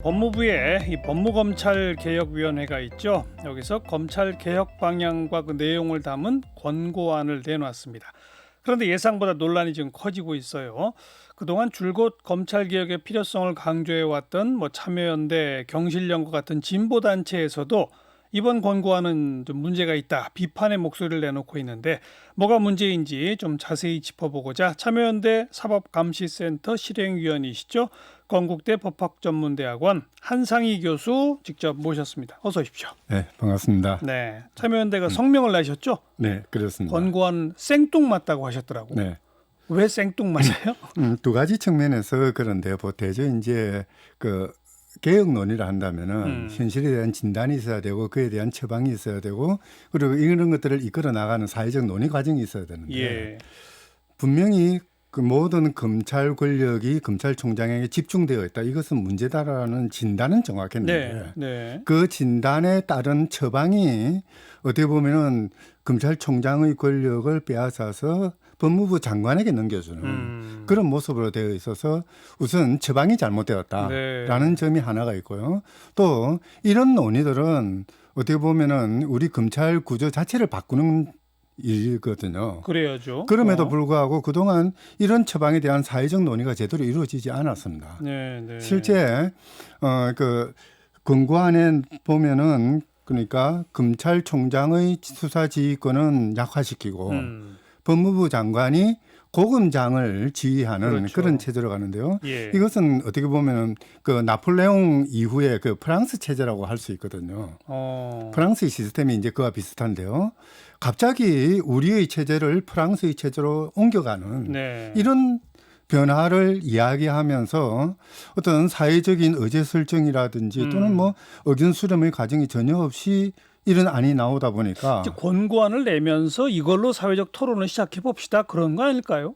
법무부에 이 법무검찰개혁위원회가 있죠. 여기서 검찰 개혁 방향과 그 내용을 담은 권고안을 내놨습니다. 그런데 예상보다 논란이 지금 커지고 있어요. 그동안 줄곧 검찰 개혁의 필요성을 강조해 왔던 참여연대, 경실련과 같은 진보 단체에서도 이번 권고안은 좀 문제가 있다, 비판의 목소리를 내놓고 있는데 뭐가 문제인지 좀 자세히 짚어보고자 참여연대 사법감시센터 실행위원이시죠. 건국대 법학전문대학원 한상희 교수 직접 모셨습니다. 어서 오십시오. 네, 반갑습니다. 네, 참여연대가 성명을 내셨죠? 네, 그렇습니다. 권고안 생뚱맞다고 하셨더라고. 네. 왜 생뚱맞아요? 두 가지 측면에서 그런데요. 대저 이제 그 개혁 논의를 한다면은 현실에 대한 진단이 있어야 되고 그에 대한 처방이 있어야 되고 그리고 이런 것들을 이끌어 나가는 사회적 논의 과정이 있어야 되는데 예. 분명히 그 모든 검찰 권력이 검찰총장에게 집중되어 있다. 이것은 문제다라는 진단은 정확했는데 네. 그 진단에 따른 처방이 어떻게 보면은 검찰총장의 권력을 빼앗아서 법무부 장관에게 넘겨주는 그런 모습으로 되어 있어서 우선 처방이 잘못되었다라는 점이 하나가 있고요. 또 이런 논의들은 어떻게 보면은 우리 검찰 구조 자체를 바꾸는 일이거든요. 그래야죠. 그럼에도 불구하고 그동안 이런 처방에 대한 사회적 논의가 제대로 이루어지지 않았습니다. 네. 실제 그 권고안에 보면은 그러니까 검찰총장의 수사지휘권은 약화시키고 법무부 장관이 고검장을 지휘하는 그렇죠. 그런 체제로 가는데요. 예. 이것은 어떻게 보면은 그 나폴레옹 이후에 그 프랑스 체제라고 할 수 있거든요. 프랑스의 시스템이 이제 그와 비슷한데요. 갑자기 우리의 체제를 프랑스의 체제로 옮겨가는 이런 변화를 이야기하면서 어떤 사회적인 의제 설정이라든지 또는 의견 수렴의 과정이 전혀 없이 이런 안이 나오다 보니까 권고안을 내면서 이걸로 사회적 토론을 시작해 봅시다, 그런 거 아닐까요?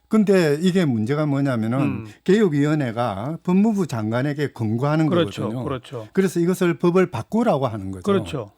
근데 이게 문제가 뭐냐면은 개혁위원회가 법무부 장관에게 권고하는 거거든요. 그렇죠. 그래서 이것을 법을 바꾸라고 하는 거죠. 그렇죠.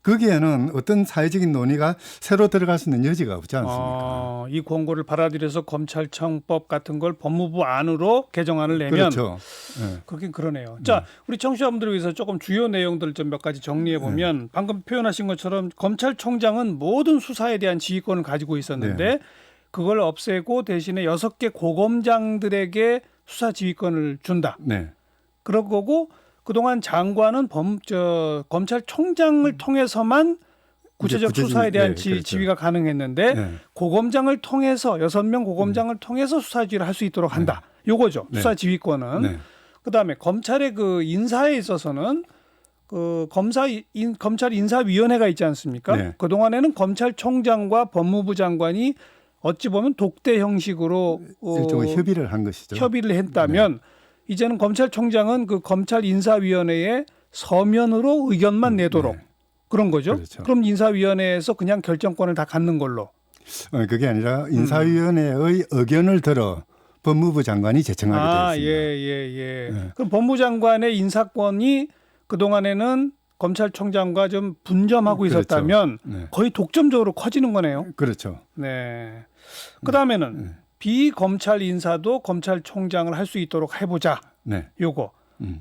거기에는 어떤 사회적인 논의가 새로 들어갈 수 있는 여지가 없지 않습니까? 이 권고를 받아들여서 검찰청법 같은 걸 법무부 안으로 개정안을 내면 그렇죠. 네. 그렇긴 그러네요. 자, 우리 청취자분들을 위해서 조금 주요 내용들 좀 몇 가지 정리해 보면 방금 표현하신 것처럼 검찰총장은 모든 수사에 대한 지휘권을 가지고 있었는데 그걸 없애고 대신에 6개 고검장들에게 수사 지휘권을 준다. 네. 그런 거고 그동안 장관은 검찰총장을 통해서만 구체적 수사에 대한 그렇죠. 지휘가 가능했는데 고검장을 통해서 6명 고검장을 통해서 수사 지휘를 할 수 있도록 한다. 요거죠. 수사 지휘권은. 그다음에 검찰의 그 인사에 있어서는 그 검찰 인사위원회가 있지 않습니까? 그동안에는 검찰총장과 법무부 장관이 어찌 보면 독대 형식으로 일종의 협의를 한 것이죠. 협의를 했다면 이제는 검찰총장은 그 검찰 인사위원회에 서면으로 의견만 내도록 그런 거죠. 그렇죠. 그럼 인사위원회에서 그냥 결정권을 다 갖는 걸로. 그게 아니라 인사위원회의 의견을 들어 법무부 장관이 제청하게 되어 있습니다. 그럼 법무부 장관의 인사권이 그동안에는 검찰총장과 좀 분점하고 있었다면 거의 독점적으로 커지는 거네요. 그렇죠. 네. 그다음에는 비검찰 인사도 검찰총장을 할 수 있도록 해보자. 요거.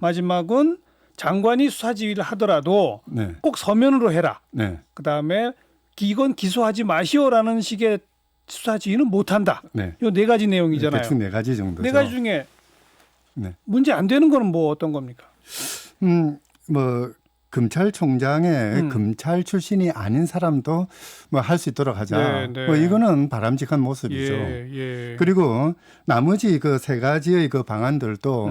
마지막은 장관이 수사 지휘를 하더라도 꼭 서면으로 해라. 그다음에 이건 기소하지 마시오라는 식의 수사 지휘는 못한다. 요 4가지 내용이잖아요. 대충 4가지 정도죠. 4가지 중에 문제 안 되는 거는 뭐 어떤 겁니까? 검찰총장의 검찰 출신이 아닌 사람도 할 수 있도록 하자. 이거는 바람직한 모습이죠. 그리고 나머지 그 3가지의 그 방안들도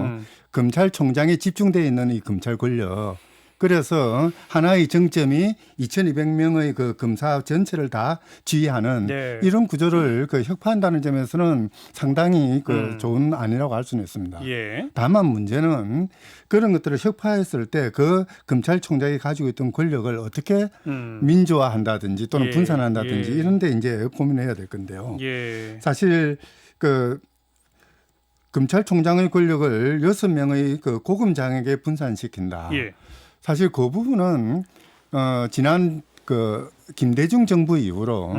검찰총장에 집중되어 있는 이 검찰 권력. 그래서 하나의 정점이 2,200명의 그 검사 전체를 다 지휘하는 이런 구조를 그 혁파한다는 점에서는 상당히 그 좋은 안이라고 할 수는 있습니다. 다만 문제는 그런 것들을 혁파했을 때 그 검찰총장이 가지고 있던 권력을 어떻게 민주화한다든지 또는 분산한다든지 이런 데 이제 고민해야 될 건데요. 사실 그 검찰총장의 권력을 6명의 그 고검장에게 분산시킨다. 사실 그 부분은 지난 그 김대중 정부 이후로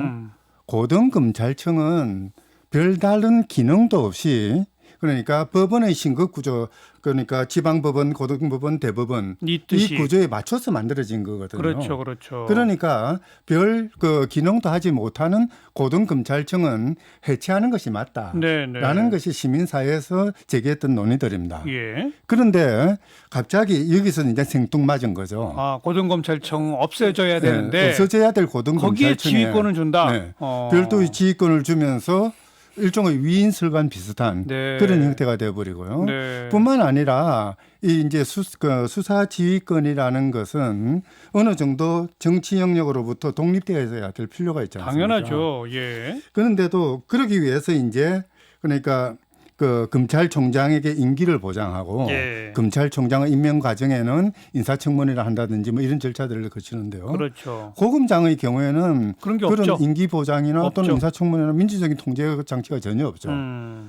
고등검찰청은 별다른 기능도 없이 그러니까 법원의 신급 구조, 그러니까 지방법원, 고등법원, 대법원 이 구조에 맞춰서 만들어진 거거든요. 그렇죠, 그렇죠. 그러니까 별 그 기능도 하지 못하는 고등검찰청은 해체하는 것이 맞다라는 것이 시민사회에서 제기했던 논의들입니다. 예. 그런데 갑자기 여기서 이제 생뚱맞은 거죠. 아, 고등검찰청 없애져야 되는데 네, 없어져야 될 고등검찰청에 거기에 지휘권을 준다. 네, 별도의 지휘권을 주면서 일종의 위인설관 비슷한 네. 그런 형태가 되어버리고요. 네. 뿐만 아니라 이 이제 수사 지휘권이라는 것은 어느 정도 정치 영역으로부터 독립되어야 될 필요가 있지 않습니까? 당연하죠. 예. 그런데도 그러기 위해서 이제 그러니까 그 검찰총장에게 임기를 보장하고 예. 검찰총장의 임명 과정에는 인사청문회를 한다든지 뭐 이런 절차들을 거치는데요. 그렇죠. 고검장의 경우에는 그런 게 그런 없죠. 임기 보장이나 없죠. 또는 인사청문회나 민주적인 통제 장치가 전혀 없죠.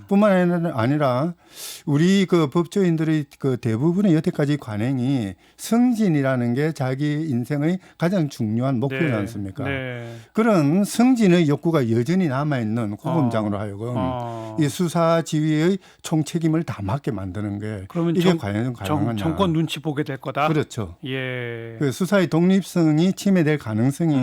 뿐만 아니라 우리 그 법조인들의 그 대부분의 여태까지 관행이 승진이라는 게 자기 인생의 가장 중요한 목표지 않습니까? 네. 그런 승진의 욕구가 여전히 남아있는 고검장으로 하여금 이 수사 지휘의 총책임을 다 맡게 만드는 게 이게 과연 가능하냐. 정권 눈치 보게 될 거다. 그렇죠. 예. 그 수사의 독립성이 침해될 가능성이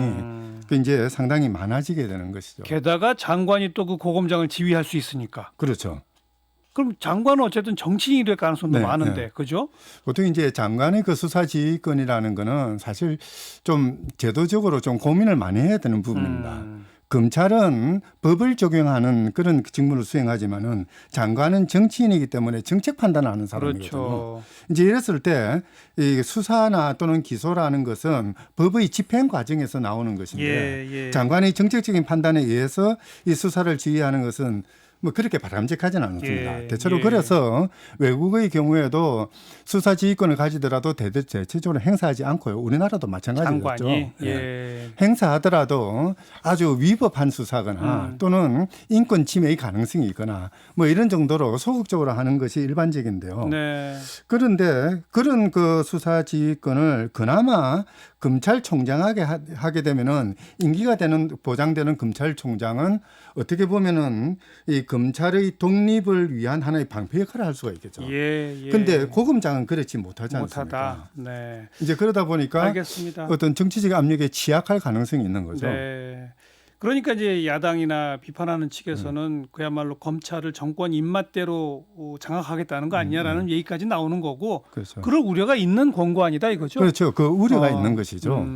그 이제 상당히 많아지게 되는 것이죠. 게다가 장관이 또 그 고검장을 지휘할 수 있으니까. 그렇죠. 그럼 장관은 어쨌든 정치인이 될 가능성도 네, 많은데, 네. 그죠? 보통 이제 장관의 그 수사 지휘권이라는 거는 사실 좀 제도적으로 좀 고민을 많이 해야 되는 부분입니다. 검찰은 법을 적용하는 그런 직무를 수행하지만은 장관은 정치인이기 때문에 정책 판단하는 사람이거든요. 그렇죠. 이제 이랬을 때 이 수사나 또는 기소라는 것은 법의 집행 과정에서 나오는 것인데 예. 장관의 정책적인 판단에 의해서 이 수사를 지휘하는 것은 뭐 그렇게 바람직하지는 않습니다. 예, 대체로 예. 그래서 외국의 경우에도 수사 지휘권을 가지더라도 대체적으로 행사하지 않고요. 우리나라도 마찬가지겠죠. 장관이 예. 행사하더라도 아주 위법한 수사거나 또는 인권 침해의 가능성이 있거나 뭐 이런 정도로 소극적으로 하는 것이 일반적인데요. 네. 그런데 그런 그 수사 지휘권을 그나마 검찰총장에게 하게 되면은 임기가 되는 보장되는 검찰총장은 어떻게 보면은 이 검찰의 독립을 위한 하나의 방패 역할을 할 수가 있겠죠. 예. 근데 고검장은 그렇지 못하지 않습니까? 못하다. 네. 이제 그러다 보니까 알겠습니다. 어떤 정치적 압력에 취약할 가능성이 있는 거죠. 네. 그러니까 이제 야당이나 비판하는 측에서는 그야말로 검찰을 정권 입맛대로 장악하겠다는 거 아니냐라는 얘기까지 나오는 거고, 그렇죠. 그럴 우려가 있는 권고안이다 이거죠. 그렇죠. 그 우려가 있는 것이죠.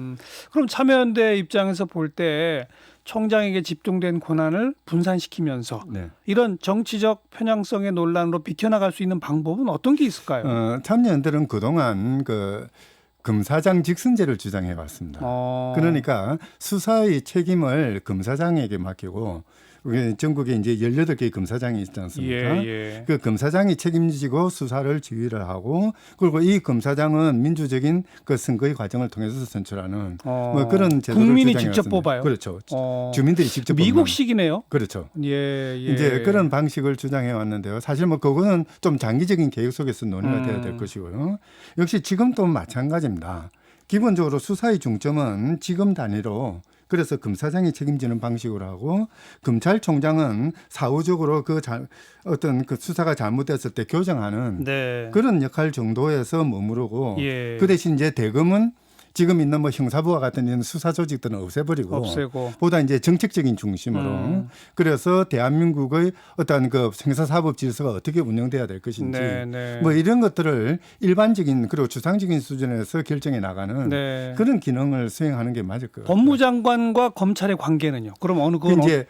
그럼 참여연대 입장에서 볼 때 총장에게 집중된 권한을 분산시키면서 네. 이런 정치적 편향성의 논란으로 비켜나갈 수 있는 방법은 어떤 게 있을까요? 참여연대는 그동안 그 검사장 직선제를 주장해 왔습니다. 그러니까 수사의 책임을 검사장에게 맡기고 우리 전국에 이제 18개의 검사장이 있지 않습니까? 예. 그 검사장이 책임지고 수사를 지휘를 하고 그리고 이 검사장은 민주적인 그 선거의 과정을 통해서 선출하는 뭐 그런 제도를 국민이 주장해 직접 왔습니다. 뽑아요. 그렇죠. 주민들이 직접 미국식이네요. 그렇죠. 예. 이제 그런 방식을 주장해 왔는데요. 사실 뭐 그거는 좀 장기적인 계획 속에서 논의가 돼야 될 것이고요. 역시 지금도 마찬가지입니다. 기본적으로 수사의 중점은 지검 단위로 그래서 검사장이 책임지는 방식으로 하고 검찰총장은 사후적으로 어떤 그 수사가 잘못됐을 때 교정하는 그런 역할 정도에서 머무르고 그 대신 이제 대검은 지금 있는 뭐 형사부와 같은 이런 수사 조직들은 없애고 보다 이제 정책적인 중심으로 그래서 대한민국의 어떤 그 형사사법 질서가 어떻게 운영돼야 될 것인지 뭐 이런 것들을 일반적인 그리고 주상적인 수준에서 결정해 나가는 그런 기능을 수행하는 게 맞을 것 같아요. 법무장관과 검찰의 관계는요? 그럼 어느 건 이제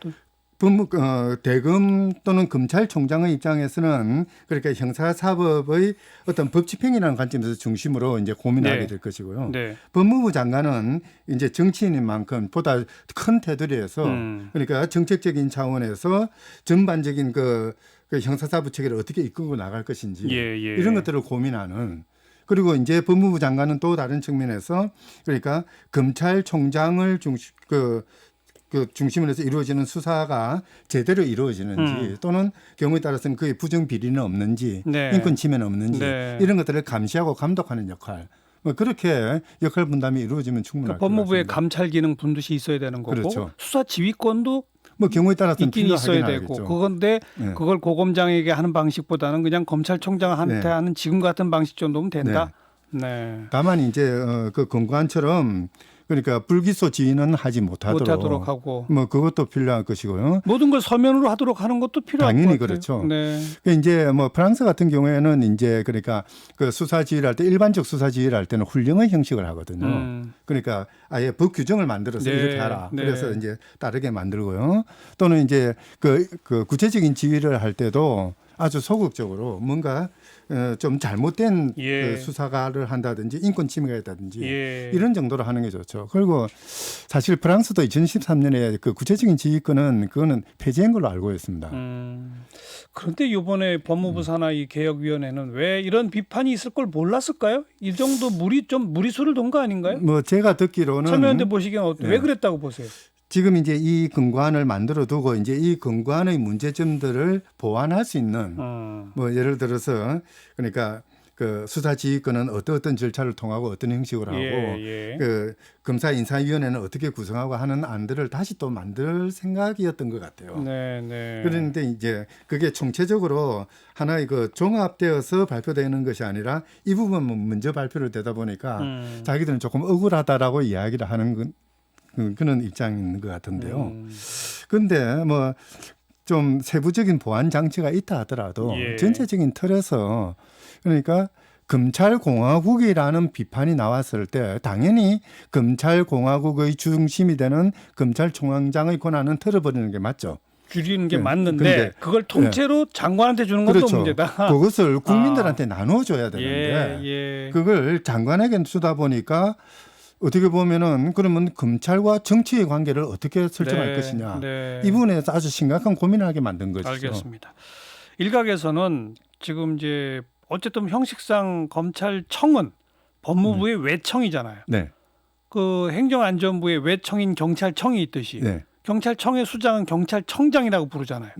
대검 또는 검찰총장의 입장에서는 그러니까 형사사법의 어떤 법 집행이라는 관점에서 중심으로 이제 고민하게 될 것이고요. 법무부 장관은 이제 정치인인 만큼 보다 큰 테두리에서 그러니까 정책적인 차원에서 전반적인 그 형사사법 체계를 어떻게 이끌고 나갈 것인지 이런 것들을 고민하는. 그리고 이제 법무부 장관은 또 다른 측면에서 그러니까 검찰총장을 중심으로 해서 이루어지는 수사가 제대로 이루어지는지 또는 경우에 따라서는 그게 부정 비리는 없는지 인권 침해는 없는지 이런 것들을 감시하고 감독하는 역할. 뭐 그렇게 역할 분담이 이루어지면 충분할 것 같습니다. 법무부의 감찰 기능 분듯이 있어야 되는 거고 그렇죠. 수사 지휘권도 뭐 경우에 따라서는 있긴 있어야 되고 하겠죠. 그건데 네. 그걸 고검장에게 하는 방식보다는 그냥 검찰총장한테 네. 하는 지금 같은 방식 정도면 된다. 네. 다만 이제 그 건관처럼 그러니까 불기소 지휘는 하지 못하도록 하고 뭐 그것도 필요할 것이고요. 모든 걸 서면으로 하도록 하는 것도 필요할 것 당연히 같아요. 그렇죠. 네. 이제 뭐 프랑스 같은 경우에는 이제 그러니까 그 수사 지휘를 할 때 일반적 수사 지휘를 할 때는 훈령의 형식을 하거든요. 그러니까 아예 법 규정을 만들어서 네. 이렇게 하라. 네. 그래서 이제 따르게 만들고요. 또는 이제 그 구체적인 지휘를 할 때도 아주 소극적으로 뭔가 좀 잘못된 예. 그 수사를 한다든지 인권 침해가 있다든지 예. 이런 정도로 하는 게 좋죠. 그리고 사실 프랑스도 2013년에 그 구체적인 지휘권은 그거는 폐지한 걸로 알고 있습니다. 그런데 이번에 법무부 산하 이 개혁위원회는 왜 이런 비판이 있을 걸 몰랐을까요? 이 정도 무리수를 둔 거 아닌가요? 뭐 제가 듣기로는 참여연대 보시기엔 왜 예. 그랬다고 보세요? 지금 이제 이 근거안을 만들어 두고 이제 이 근거안의 문제점들을 보완할 수 있는 뭐 예를 들어서 그러니까 그 수사 지휘권은 어떤 절차를 통하고 어떤 형식으로 하고 그 검사 인사위원회는 어떻게 구성하고 하는 안들을 다시 또 만들 생각이었던 것 같아요. 네. 그런데 이제 그게 총체적으로 하나의 그 종합되어서 발표되는 것이 아니라 이 부분은 먼저 발표를 되다 보니까 자기들은 조금 억울하다라고 이야기를 하는 그런 입장인 것 같은데요. 그런데 뭐 좀 세부적인 보안 장치가 있다 하더라도 전체적인 틀에서 그러니까 검찰공화국이라는 비판이 나왔을 때 당연히 검찰공화국의 중심이 되는 검찰총장의 권한은 틀어버리는 게 맞죠. 줄이는 게 맞는데 그걸 통째로 장관한테 주는 것도 그렇죠. 문제다. 그것을 국민들한테 나눠줘야 되는데 그걸 장관에게 주다 보니까 어떻게 보면은 그러면 검찰과 정치의 관계를 어떻게 설정할 것이냐 이 부분에서 아주 심각한 고민을 하게 만든 것이죠. 알겠습니다. 일각에서는 지금 이제 어쨌든 형식상 검찰청은 법무부의 외청이잖아요. 네. 그 행정안전부의 외청인 경찰청이 있듯이 경찰청의 수장은 경찰청장이라고 부르잖아요.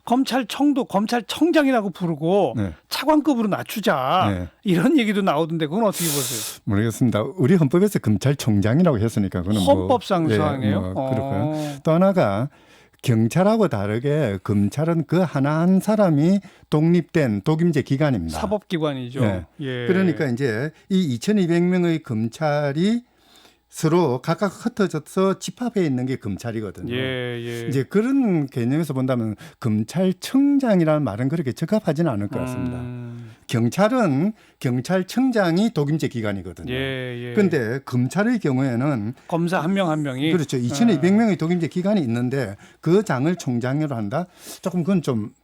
검찰청도 검찰청장이라고 부르고 차관급으로 낮추자 이런 얘기도 나오던데 그건 어떻게 보세요? 모르겠습니다. 우리 헌법에서 검찰총장이라고 했으니까 그건 헌법상 수상해요. 그렇고요. 또 하나가 경찰하고 다르게 검찰은 그 하나 한 사람이 독립된 독임제 기관입니다. 사법기관이죠. 그러니까 이제 이 2,200명의 검찰이 서로 각각 흩어져서 집합해 있는 게 검찰이거든요. 이제 그런 개념에서 본다면 검찰청장이라는 말은 그렇게 적합하지는 않을 것 같습니다. 경찰은 경찰청장이 독임제 기관이거든요. 그런데 검찰의 경우에는 검사 한 명 한 명이 그렇죠. 2,200명의 독임제 기관이 있는데 그 장을 총장으로 한다. 조금 그건 좀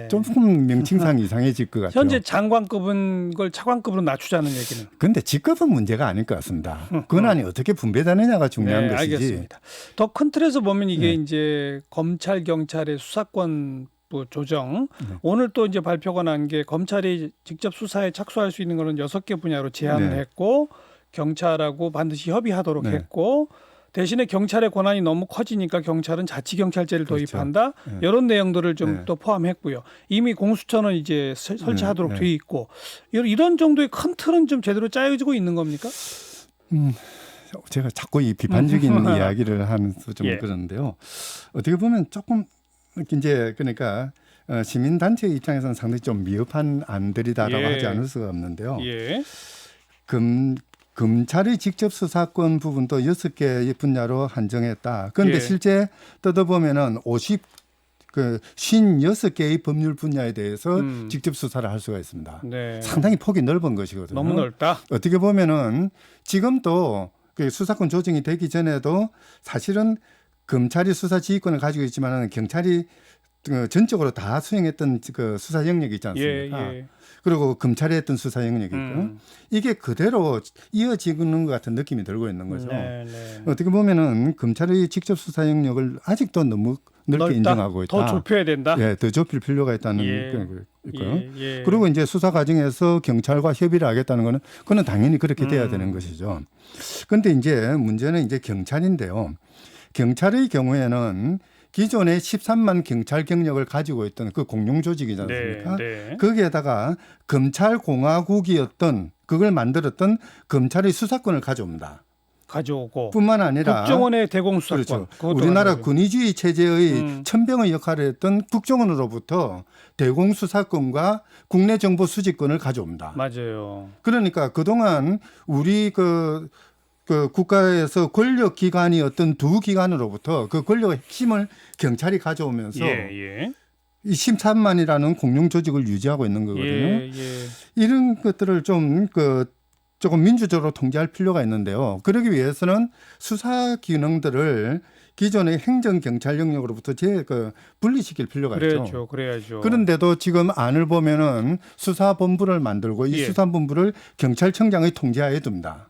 조금 명칭상 이상해질 것 같아요. 현재 장관급은 걸 차관급으로 낮추자는 얘기는. 그런데 직급은 문제가 아닐 것 같습니다. 권한이 어떻게 분배되느냐가 중요한 것이지. 알겠습니다. 더 큰 틀에서 보면 이게 이제 검찰 경찰의 수사권 조정. 오늘 또 이제 발표가 난 게 검찰이 직접 수사에 착수할 수 있는 거는 6개 분야로 제한을 했고 경찰하고 반드시 협의하도록 했고 대신에 경찰의 권한이 너무 커지니까 경찰은 자치경찰제를 도입한다. 이런 내용들을 좀 또 포함했고요. 이미 공수처는 이제 설치하도록 돼 있고 이런 정도의 큰 틀은 좀 제대로 짜여지고 있는 겁니까? 제가 자꾸 이 비판적인 이야기를 하면서 좀 그러는데요. 어떻게 보면 조금 이제 그러니까 시민단체 입장에서는 상당히 좀 미흡한 안들이다라고 하지 않을 수가 없는데요. 검찰의 직접 수사권 부분도 6개의 분야로 한정했다. 그런데 실제 뜯어보면은 56개의 법률 분야에 대해서 직접 수사를 할 수가 있습니다. 상당히 폭이 넓은 것이거든요. 너무 넓다. 어떻게 보면은 지금도 그 수사권 조정이 되기 전에도 사실은 검찰이 수사 지휘권을 가지고 있지만은 경찰이 전적으로 다 수행했던 그 수사 영역이 있지 않습니까? 그리고 검찰이 했던 수사 영역이 있고 이게 그대로 이어지는 것 같은 느낌이 들고 있는 거죠. 어떻게 보면은 검찰의 직접 수사 영역을 아직도 너무 넓게 인정하고 있다. 더 좁혀야 된다. 더 좁힐 필요가 있다는 게 있고요. 그리고 이제 수사 과정에서 경찰과 협의를 하겠다는 거는 그건 당연히 그렇게 돼야 되는 것이죠. 그런데 이제 문제는 이제 경찰인데요. 경찰의 경우에는 기존에 13만 경찰 경력을 가지고 있던 그 공룡 조직이지 않습니까? 거기에다가 검찰공화국이었던 그걸 만들었던 검찰의 수사권을 가져옵니다. 가져오고 뿐만 아니라 국정원의 대공수사권. 그렇죠. 그것도 우리나라 가져오고. 군의주의 체제의 천병의 역할을 했던 국정원으로부터 대공수사권과 국내 정보 수집권을 가져옵니다. 맞아요. 그러니까 그동안 우리 그 국가에서 권력 기관이었던 두 기관으로부터 그 권력의 핵심을 경찰이 가져오면서 예. 이 심사만이라는 공룡 조직을 유지하고 있는 거거든요. 예. 이런 것들을 좀 조금 민주적으로 통제할 필요가 있는데요. 그러기 위해서는 수사 기능들을 기존의 행정 경찰 영역으로부터 분리시킬 필요가 있죠. 그렇죠. 그래야죠. 그런데도 지금 안을 보면은 수사본부를 만들고 이 수사본부를 경찰청장의 통제하에 둡니다.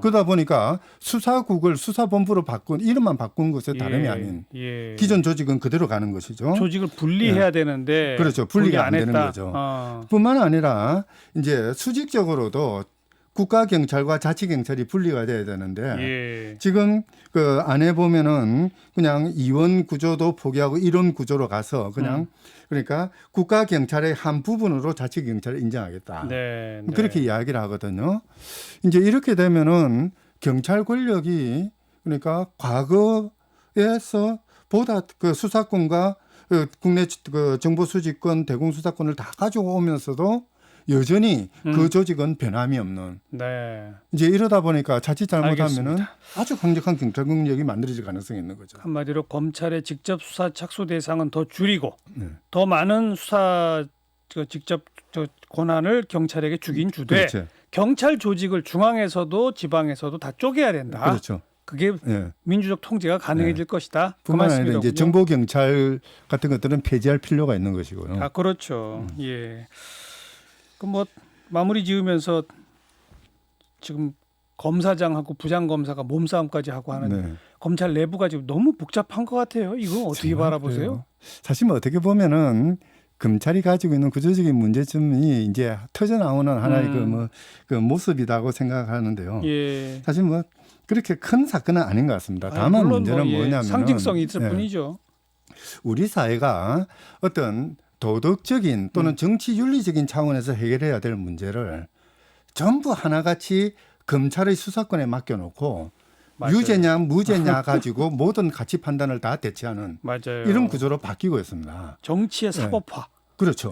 그러다 보니까 수사국을 수사본부로 이름만 바꾼 것에 다름이 아닌 기존 조직은 그대로 가는 것이죠. 조직을 분리해야 되는데 그렇죠. 분리가 안 되는 거죠. 뿐만 아니라 이제 수직적으로도 국가 경찰과 자치 경찰이 분리가 돼야 되는데 지금 그 안에 보면은 그냥 이원 구조도 포기하고 일원 구조로 가서 그냥 그러니까 국가 경찰의 한 부분으로 자치 경찰을 인정하겠다. 그렇게 이야기를 하거든요. 이제 이렇게 되면은 경찰 권력이 그러니까 과거에서 보다 그 수사권과 국내 그 정보 수집권, 대공수사권을 다 가지고 오면서도 여전히 그 조직은 변함이 없는. 이제 이러다 보니까 자칫 잘못하면은 아주 강력한 경찰 권력이 만들어질 가능성이 있는 거죠. 한마디로 검찰의 직접 수사 착수 대상은 더 줄이고 더 많은 수사 직접 권한을 경찰에게 주긴 주되 그렇죠. 경찰 조직을 중앙에서도 지방에서도 다 쪼개야 된다. 그렇죠. 그게 민주적 통제가 가능해질 것이다. 뿐만 아니라 이제 정보 경찰 같은 것들은 폐지할 필요가 있는 것이고요. 그렇죠. 예. 뭐 마무리 지으면서 지금 검사장하고 부장검사가 몸싸움까지 하고 하는 검찰 내부가 지금 너무 복잡한 것 같아요. 이거 어떻게 바라보세요? 그래요. 사실 뭐 어떻게 보면은 검찰이 가지고 있는 구조적인 문제점이 이제 터져 나오는 하나의 그 모습이라고 생각하는데요. 사실 뭐 그렇게 큰 사건은 아닌 것 같습니다. 다만 문제는 뭐냐면 상징성이 있을 뿐이죠. 우리 사회가 어떤 도덕적인 또는 정치 윤리적인 차원에서 해결해야 될 문제를 전부 하나같이 검찰의 수사권에 맡겨놓고 유죄냐 무죄냐 가지고 모든 가치 판단을 다 대체하는 이런 구조로 바뀌고 있습니다. 정치의 사법화. 그렇죠.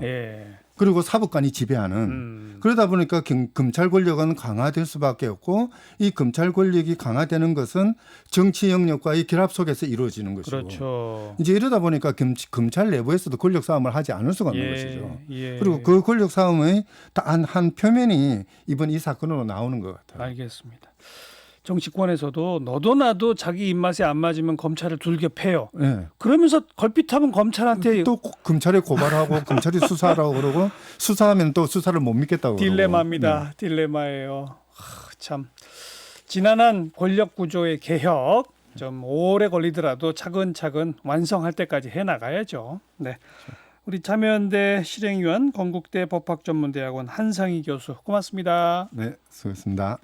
그리고 사법관이 지배하는 그러다 보니까 검찰 권력은 강화될 수밖에 없고 이 검찰 권력이 강화되는 것은 정치 영역과의 결합 속에서 이루어지는 것이고 그렇죠. 이제 이러다 보니까 검찰 내부에서도 권력 싸움을 하지 않을 수가 없는 것이죠. 그리고 그 권력 싸움의 한 표면이 이번 이 사건으로 나오는 것 같아요. 알겠습니다. 정치권에서도 너도 나도 자기 입맛에 안 맞으면 검찰을 둘겨 패요. 그러면서 걸핏하면 검찰한테 또 검찰에 고발하고 검찰이 수사하라고 그러고 수사하면 또 수사를 못 믿겠다고 딜레마입니다. 딜레마예요. 참 지난한 권력 구조의 개혁 좀 오래 걸리더라도 차근차근 완성할 때까지 해나가야죠. 우리 참여연대 실행위원 건국대 법학전문대학원 한상희 교수 고맙습니다. 네, 수고했습니다.